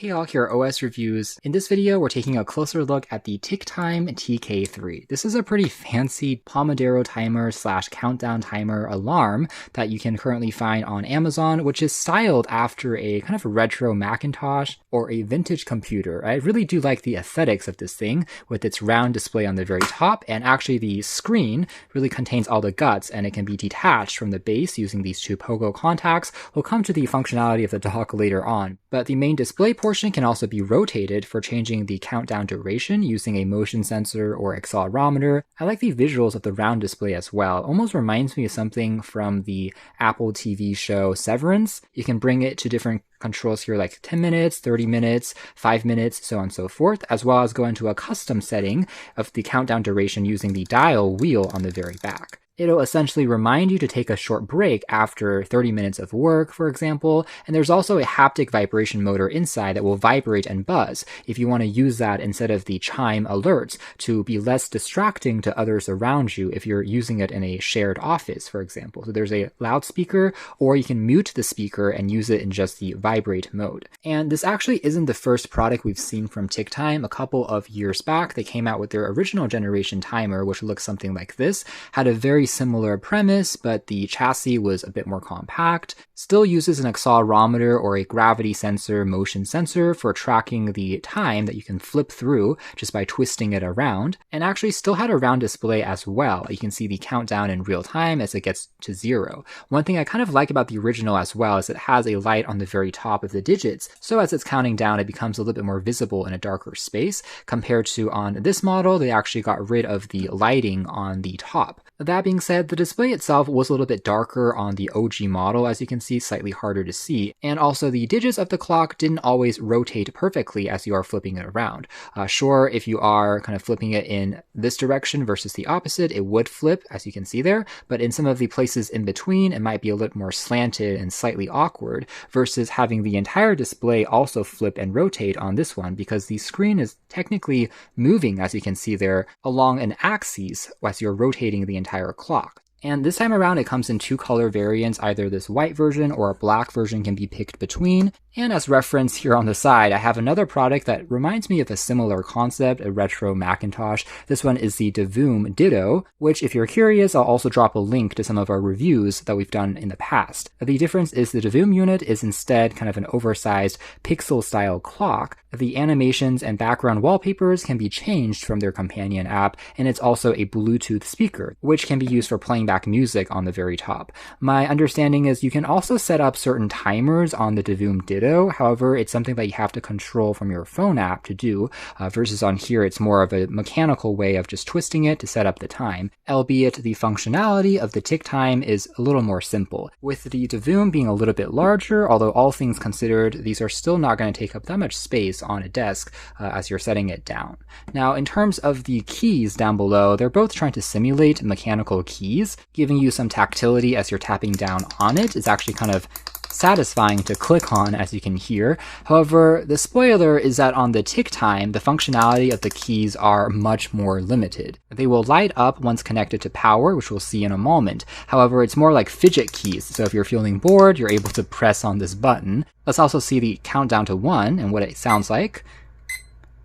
Hey all, here are OS Reviews. In this video, we're taking a closer look at the Ticktime TK3. This is a pretty fancy Pomodoro timer / countdown timer alarm that you can currently find on Amazon, which is styled after a kind of retro Macintosh or a vintage computer. I really do like the aesthetics of this thing with its round display on the very top, and actually the screen really contains all the guts and it can be detached from the base using these two pogo contacts. We'll come to the functionality of the dock later on, but the main display portion can also be rotated for changing the countdown duration using a motion sensor or accelerometer. I like the visuals of the round display as well. It almost reminds me of something from the Apple TV show Severance. You can bring it to different controls here like 10 minutes, 30 minutes, 5 minutes, so on and so forth, as well as go into a custom setting of the countdown duration using the dial wheel on the very back. It'll essentially remind you to take a short break after 30 minutes of work, for example, and there's also a haptic vibration motor inside that will vibrate and buzz if you want to use that instead of the chime alerts to be less distracting to others around you if you're using it in a shared office, for example. So there's a loudspeaker, or you can mute the speaker and use it in just the vibrate mode. And this actually isn't the first product we've seen from Ticktime. A couple of years back, they came out with their original generation timer, which looks something like this, had a very similar premise, but the chassis was a bit more compact, still uses an accelerometer or a gravity sensor motion sensor for tracking the time that you can flip through just by twisting it around, and actually still had a round display as well. You can see the countdown in real time as it gets to 0. One thing I kind of like about the original as well is it has a light on the very top of the digits, so as it's counting down it becomes a little bit more visible in a darker space, compared to on this model they actually got rid of the lighting on the top. That being said, the display itself was a little bit darker on the OG model, as you can see, slightly harder to see, and also the digits of the clock didn't always rotate perfectly as you are flipping it around. Sure, if you are kind of flipping it in this direction versus the opposite, it would flip, as you can see there, but in some of the places in between, it might be a little more slanted and slightly awkward, versus having the entire display also flip and rotate on this one, because the screen is technically moving, as you can see there, along an axis as you're rotating the entire clock. And this time around it comes in 2 color variants, either this white version or a black version can be picked between. And as reference here on the side, I have another product that reminds me of a similar concept, a retro Macintosh. This one is the Devoom Ditto, which if you're curious, I'll also drop a link to some of our reviews that we've done in the past. The difference is the Devoom unit is instead kind of an oversized pixel style clock. The animations and background wallpapers can be changed from their companion app, and it's also a Bluetooth speaker, which can be used for playing back music on the very top. My understanding is you can also set up certain timers on the Devoom Ditto. However, it's something that you have to control from your phone app to do, versus on here it's more of a mechanical way of just twisting it to set up the time, albeit the functionality of the Ticktime is a little more simple. With the Devoom being a little bit larger, although all things considered, these are still not going to take up that much space on a desk as you're setting it down. Now, in terms of the keys down below, they're both trying to simulate mechanical keys, giving you some tactility as you're tapping down on it. It's actually kind of satisfying to click on, as you can hear. However, the spoiler is that on the Ticktime, the functionality of the keys are much more limited. They will light up once connected to power, which we'll see in a moment. However, it's more like fidget keys, so if you're feeling bored, you're able to press on this button. Let's also see the countdown to 1 and what it sounds like.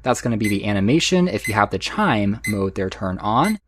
That's going to be the animation if you have the chime mode there turned on.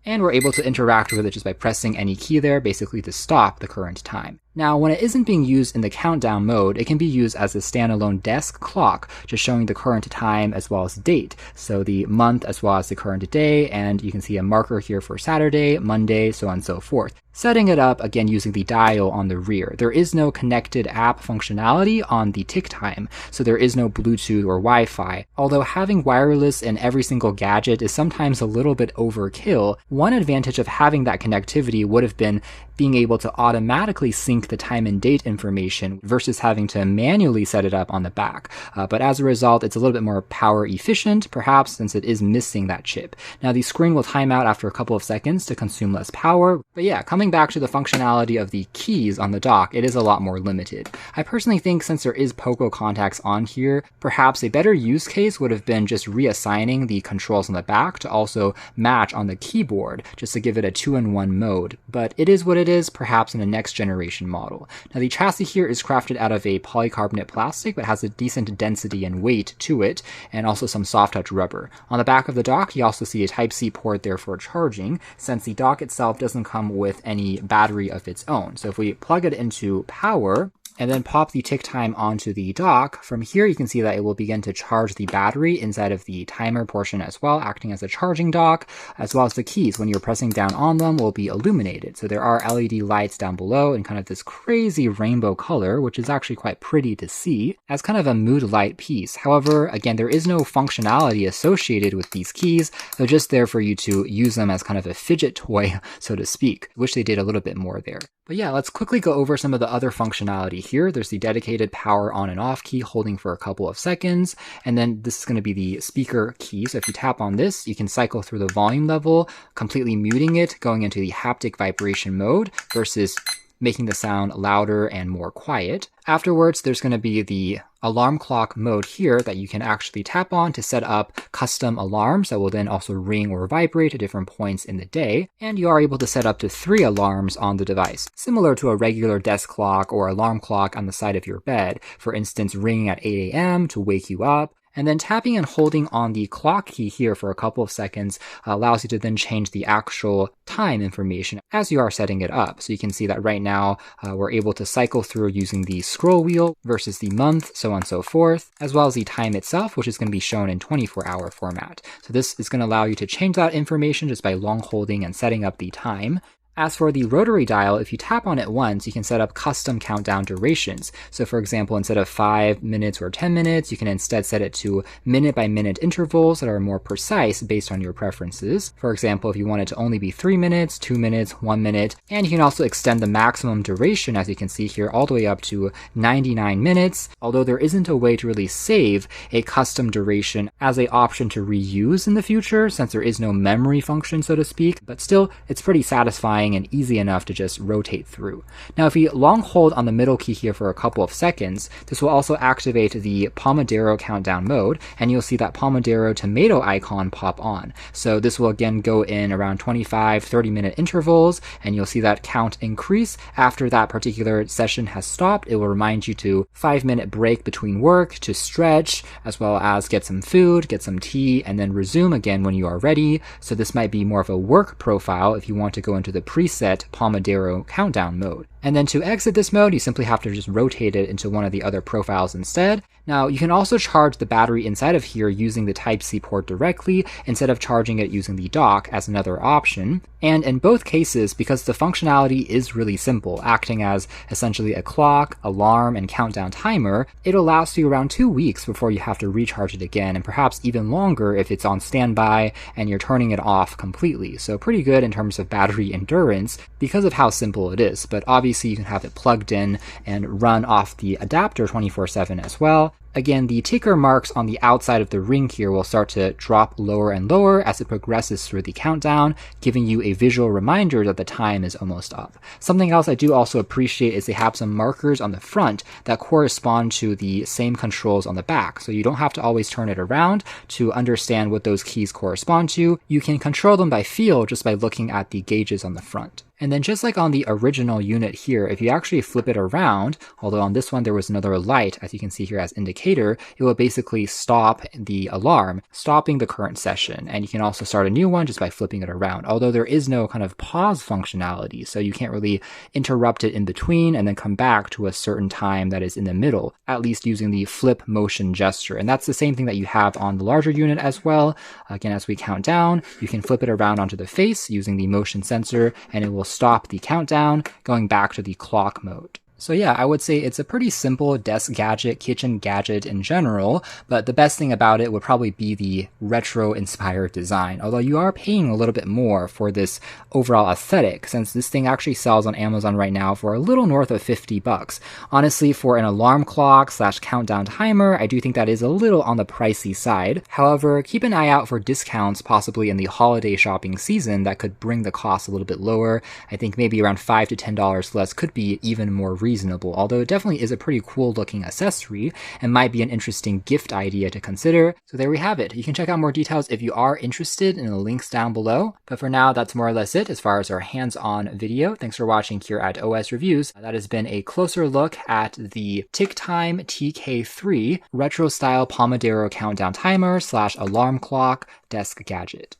And we're able to interact with it just by pressing any key there, basically to stop the current time. Now, when it isn't being used in the countdown mode, it can be used as a standalone desk clock, just showing the current time as well as date. So the month as well as the current day, and you can see a marker here for Saturday, Monday, so on and so forth. Setting it up, again, using the dial on the rear. There is no connected app functionality on the Ticktime, so there is no Bluetooth or Wi-Fi. Although having wireless in every single gadget is sometimes a little bit overkill, one advantage of having that connectivity would have been being able to automatically sync the time and date information versus having to manually set it up on the back. But as a result, it's a little bit more power efficient, perhaps, since it is missing that chip. Now, the screen will time out after a couple of seconds to consume less power. But yeah, coming back to the functionality of the keys on the dock, it is a lot more limited. I personally think since there is pogo contacts on here, perhaps a better use case would have been just reassigning the controls on the back to also match on the keyboard, just to give it a 2-in-1 mode. But it is what it it is, perhaps in a next generation model. Now the chassis here is crafted out of a polycarbonate plastic, but has a decent density and weight to it, and also some soft touch rubber. On the back of the dock, you also see a Type-C port there for charging, since the dock itself doesn't come with any battery of its own. So if we plug it into power, and then pop the Ticktime onto the dock, from here you can see that it will begin to charge the battery inside of the timer portion as well, acting as a charging dock, as well as the keys, when you're pressing down on them, will be illuminated. So there are LED lights down below in kind of this crazy rainbow color, which is actually quite pretty to see, as kind of a mood light piece. However, again, there is no functionality associated with these keys. They're just there for you to use them as kind of a fidget toy, so to speak. Wish they did a little bit more there. But yeah, let's quickly go over some of the other functionality here. There's the dedicated power on and off key holding for a couple of seconds. And then this is going to be the speaker key. So if you tap on this, you can cycle through the volume level, completely muting it, going into the haptic vibration mode versus making the sound louder and more quiet. Afterwards, there's going to be the alarm clock mode here that you can actually tap on to set up custom alarms that will then also ring or vibrate at different points in the day. And you are able to set up to 3 alarms on the device, similar to a regular desk clock or alarm clock on the side of your bed. For instance, ringing at 8 a.m. to wake you up. And then tapping and holding on the clock key here for a couple of seconds allows you to then change the actual time information as you are setting it up. So you can see that right now we're able to cycle through using the scroll wheel versus the month, so on and so forth, as well as the time itself, which is going to be shown in 24-hour format. So this is going to allow you to change that information just by long holding and setting up the time. As for the rotary dial, if you tap on it once, you can set up custom countdown durations. So for example, instead of 5 minutes or 10 minutes, you can instead set it to minute-by-minute intervals that are more precise based on your preferences. For example, if you want it to only be 3 minutes, 2 minutes, 1 minute, and you can also extend the maximum duration, as you can see here, all the way up to 99 minutes, although there isn't a way to really save a custom duration as an option to reuse in the future, since there is no memory function, so to speak, but still, it's pretty satisfying and easy enough to just rotate through. Now, if we long hold on the middle key here for a couple of seconds, this will also activate the Pomedero countdown mode, and you'll see that Pomodoro tomato icon pop on. So this will again go in around 25-30 minute intervals, and you'll see that count increase after that particular session has stopped. It will remind you to 5-minute break between work to stretch, as well as get some food, get some tea, and then resume again when you are ready. So this might be more of a work profile if you want to go into the preset Pomodoro countdown mode. And then to exit this mode, you simply have to just rotate it into one of the other profiles instead. Now, you can also charge the battery inside of here using the Type-C port directly instead of charging it using the dock as another option. And in both cases, because the functionality is really simple, acting as essentially a clock, alarm, and countdown timer, it'll last you around 2 weeks before you have to recharge it again, and perhaps even longer if it's on standby and you're turning it off completely. So pretty good in terms of battery endurance because of how simple it is, but obviously you can have it plugged in and run off the adapter 24/7 as well. Again, the ticker marks on the outside of the ring here will start to drop lower and lower as it progresses through the countdown, giving you a visual reminder that the time is almost up. Something else I do also appreciate is they have some markers on the front that correspond to the same controls on the back, so you don't have to always turn it around to understand what those keys correspond to. You can control them by feel just by looking at the gauges on the front. And then just like on the original unit here, if you actually flip it around, although on this one there was another light, as you can see here as indicator, it will basically stop the alarm, stopping the current session. And you can also start a new one just by flipping it around, although there is no kind of pause functionality, so you can't really interrupt it in between and then come back to a certain time that is in the middle, at least using the flip motion gesture. And that's the same thing that you have on the larger unit as well. Again, as we count down, you can flip it around onto the face using the motion sensor, and it will stop the countdown, going back to the clock mode. So yeah, I would say it's a pretty simple desk gadget, kitchen gadget in general, but the best thing about it would probably be the retro-inspired design, although you are paying a little bit more for this overall aesthetic, since this thing actually sells on Amazon right now for a little north of $50. Honestly, for an alarm clock / countdown timer, I do think that is a little on the pricey side. However, keep an eye out for discounts possibly in the holiday shopping season that could bring the cost a little bit lower. I think maybe around $5 to $10 less could be even more reasonable, although it definitely is a pretty cool looking accessory and might be an interesting gift idea to consider. So there we have it. You can check out more details if you are interested in the links down below. But for now, that's more or less it as far as our hands-on video. Thanks for watching here at OS Reviews. That has been a closer look at the Ticktime TK3 retro style Pomodoro countdown timer / alarm clock desk gadget.